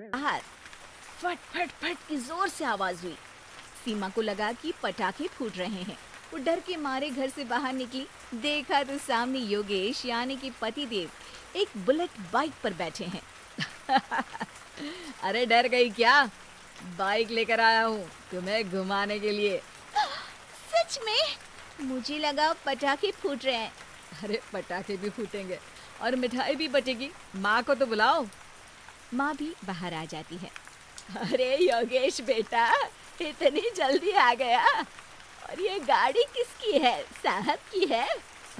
बाहर फट फट फट की जोर से आवाज हुई। सीमा को लगा कि पटाखे फूट रहे हैं। वो डर के मारे घर से बाहर निकली। देखा तो सामने योगेश यानी कि पतिदेव एक बुलेट बाइक पर बैठे हैं। अरे डर गई क्या? बाइक लेकर आया हूँ तुम्हें घुमाने के लिए। सच में? मुझे लगा पटाखे फूट रहे हैं। अरे पटाखे भी फूटेंगे और मिठाई भी बचेगी। माँ को तो बुलाओ। माँ भी बाहर आ जाती है। अरे योगेश बेटा, इतनी जल्दी आ गया? और ये गाड़ी किसकी है? साहब की है?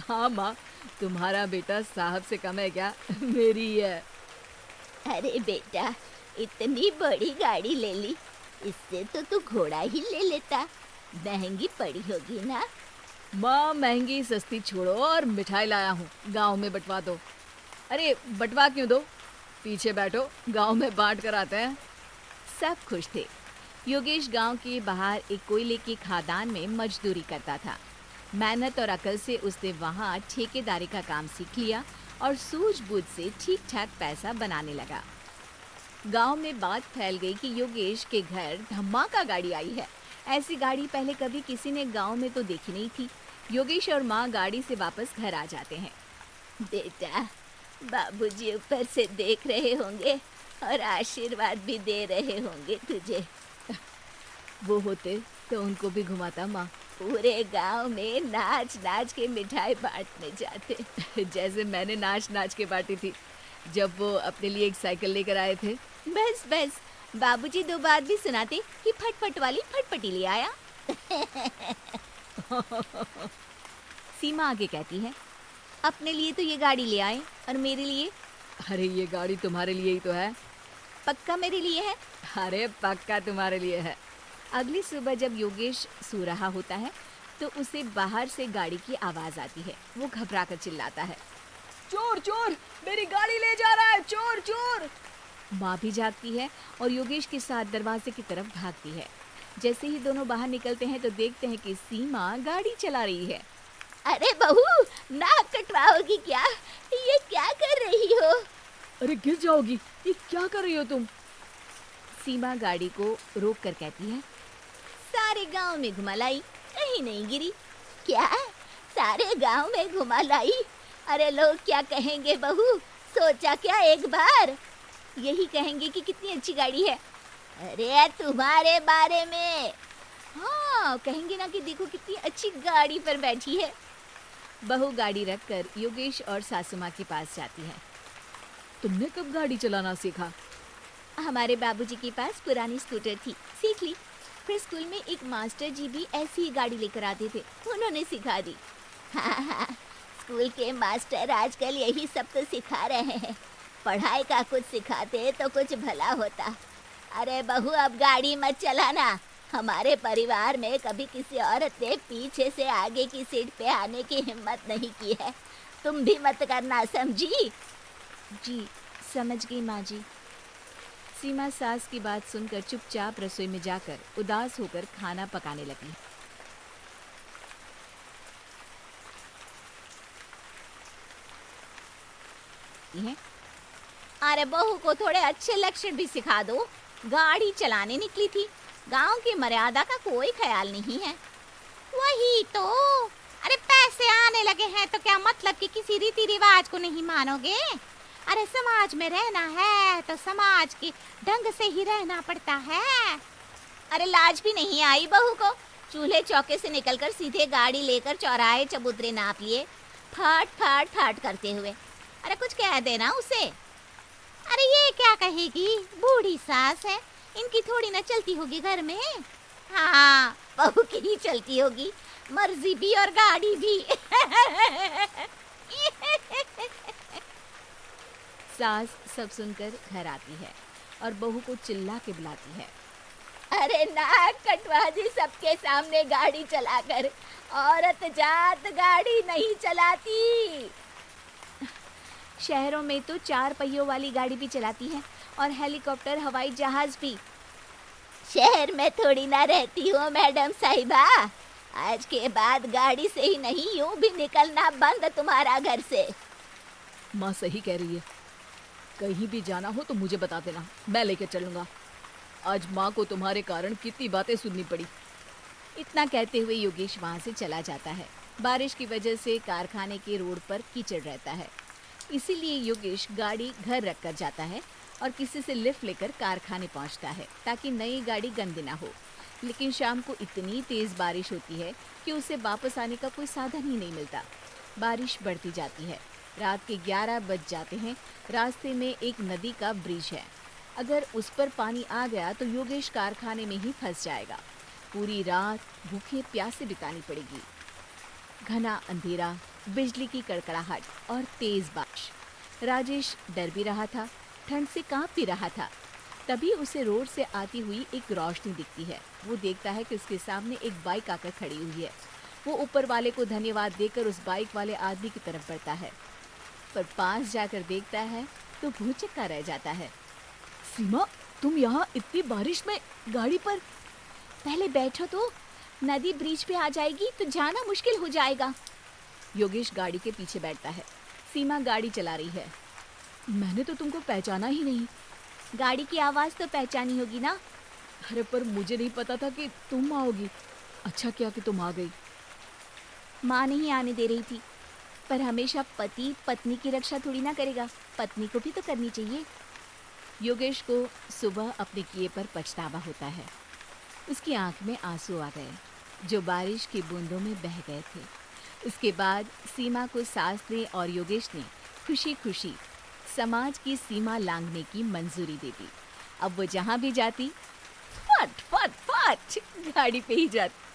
हाँ माँ, तुम्हारा बेटा साहब से कम है क्या? मेरी है। अरे बेटा, इतनी बड़ी गाड़ी ले ली, इससे तो तू घोड़ा ही ले लेता। महंगी पड़ी होगी ना? माँ महंगी सस्ती छोड़ो और मिठाई लाया हूँ, गांव में बंटवा दो। अरे बंटवा क्यों दो? पीछे बैठो, गांव में बांट कर आते हैं। सब खुश थे। योगेश गांव के बाहर एक कोयले की खदान में मजदूरी करता था। मेहनत और अकल से उसने वहां ठेकेदारी का काम सीख लिया और सूझबूझ से ठीक ठाक पैसा बनाने लगा। गांव में बात फैल गई कि योगेश के घर धमाका गाड़ी आई है। ऐसी गाड़ी पहले कभी किसी ने गांव में तो देखी नहीं थी। योगेश और माँ गाड़ी से वापस घर आ जाते हैं। बेटा, बाबूजी ऊपर से देख रहे होंगे और आशीर्वाद भी दे रहे होंगे तुझे। वो होते तो उनको भी घुमाता माँ। पूरे गांव में नाच नाच के मिठाई बांटने जाते। जैसे मैंने नाच नाच के बांटी थी जब वो अपने लिए एक साइकिल लेकर आए थे। बस बस, बाबूजी दो बात भी सुनाते कि फटफट वाली फटफटी ले आया। सीमा आगे कहती है, अपने लिए तो ये गाड़ी ले आए और मेरे लिए? अरे ये गाड़ी तुम्हारे लिए ही तो है। पक्का मेरे लिए है? अरे पक्का तुम्हारे लिए है। अगली सुबह जब योगेश सो रहा होता है तो उसे बाहर से गाड़ी की आवाज आती है। वो घबरा कर चिल्लाता है, चोर चोर, मेरी गाड़ी ले जा रहा है, चोर चोर। माँ भी जागती है और योगेश के साथ दरवाजे की तरफ भागती है। जैसे ही दोनों बाहर निकलते हैं तो देखते हैं कि सीमा गाड़ी चला रही है। अरे बहू, नाक कटवाओगी क्या? ये क्या कर रही हो? अरे गिर जाओगी, ये क्या कर रही हो तुम? सीमा गाड़ी को रोक कर कहती है, सारे गांव में घुमा लाई, कहीं नहीं गिरी। क्या? सारे गांव में घुमा लाई? अरे लोग क्या कहेंगे बहू? सोचा क्या एक बार? यही कहेंगे कि कितनी अच्छी गाड़ी है। अरे तुम्हारे बारे में। हाँ, कहेंगे ना कि देखो कितनी अच्छी गाड़ी पर बैठी है। बहू गाड़ी रखकर योगेश और सासू माँ के पास जाती है। तुमने कब गाड़ी चलाना सीखा? हमारे बाबूजी के पास पुरानी स्कूटर थी, सीख ली। फिर स्कूल में एक मास्टर जी भी ऐसी ही गाड़ी लेकर आते थे, उन्होंने सिखा दी। हाँ, स्कूल के मास्टर आजकल यही सब तो सिखा रहे हैं। पढ़ाई का कुछ सिखाते तो कुछ भला होता। अरे बहू, अब गाड़ी मत चलाना। हमारे परिवार में कभी किसी औरत ने पीछे से आगे की सीट पे आने की हिम्मत नहीं की है। तुम भी मत करना, समझी? जी समझ गई माँ जी। सीमा सास की बात सुनकर चुपचाप रसोई में जाकर उदास होकर खाना पकाने लगी। अरे बहू को थोड़े अच्छे लक्षण भी सिखा दो। गाड़ी चलाने निकली थी, गांव की मर्यादा का कोई ख्याल नहीं है। वही तो। अरे पैसे आने लगे हैं तो क्या मतलब कि किसी रीति रिवाज को नहीं मानोगे? अरे समाज में रहना है तो समाज के ढंग से ही रहना पड़ता है। अरे लाज भी नहीं आई बहू को? चूल्हे चौके से निकलकर सीधे गाड़ी लेकर चौराहे चबूतरे नाप लिए, फट फट फट करते हुए। अरे कुछ कह देना उसे। अरे ये क्या कहेगी, बूढ़ी सास है, इनकी थोड़ी ना चलती होगी घर में। हाँ, बहू की नहीं चलती होगी, मर्जी भी और गाड़ी भी। सास सब सुनकर घर आती है और बहू को चिल्ला के बुलाती है। अरे नाक कटवा दी सबके सामने गाड़ी चलाकर। औरत जात गाड़ी नहीं चलाती। शहरों में तो 4 पहियों वाली गाड़ी भी चलाती है और हेलीकॉप्टर, हवाई जहाज भी। शहर में थोड़ी ना रहती हूँ मैडम साहिबा। आज के बाद गाड़ी से ही नहीं, यूं भी निकलना बंद तुम्हारा घर से। माँ सही कह रही है, कहीं भी जाना हो तो मुझे बता देना, मैं लेकर चलूंगा। आज माँ को तुम्हारे कारण कितनी बातें सुननी पड़ी। इतना कहते हुए योगेश वहां से चला जाता है। बारिश की वजह से कारखाने के रोड पर कीचड़ रहता है, इसीलिए योगेश गाड़ी घर रख कर जाता है और किसी से लिफ्ट लेकर कारखाने पहुंचता है ताकि नई गाड़ी गंदी ना हो। लेकिन शाम को इतनी तेज बारिश होती है कि उसे वापस आने का कोई साधन ही नहीं मिलता। बारिश बढ़ती जाती है, रात के 11 बज जाते हैं। रास्ते में एक नदी का ब्रिज है, अगर उस पर पानी आ गया तो योगेश कारखाने में ही फंस जाएगा। पूरी रात भूखे प्यासे बितानी पड़ेगी। घना अंधेरा, बिजली की कड़कड़ाहट और तेज बारिश। राजेश डर भी रहा था, ठंड से कांप भी रहा था। तभी उसे रोड से आती हुई एक रोशनी दिखती है। वो देखता है कि उसके सामने एक बाइक आकर खड़ी हुई है। वो ऊपर वाले को धन्यवाद देकर उस बाइक वाले आदमी की तरफ बढ़ता है, पर पास जाकर देखता है तो भौचक्का रह जाता है। सीमा, तुम यहाँ इतनी बारिश में गाड़ी पर? पहले बैठो तो, नदी ब्रिज पे आ जाएगी तो जाना मुश्किल हो जाएगा। योगेश गाड़ी के पीछे बैठता है। सीमा गाड़ी चला रही है। मैंने तो तुमको पहचाना ही नहीं। गाड़ी की आवाज़ तो पहचानी होगी ना। अरे पर मुझे नहीं पता था कि तुम आओगी। अच्छा किया कि तुम आ गई। माँ नहीं आने दे रही थी, पर हमेशा पति पत्नी की रक्षा थोड़ी ना करेगा, पत्नी को भी तो करनी चाहिए। योगेश को सुबह अपने किए पर पछतावा होता है। उसकी आंख में आंसू आ गए जो बारिश की बूंदों में बह गए थे। उसके बाद सीमा को सास ने और योगेश ने खुशी खुशी समाज की सीमा लांघने की मंजूरी दे दी। अब वो जहाँ भी जाती फट फट फट गाड़ी पे ही जाती।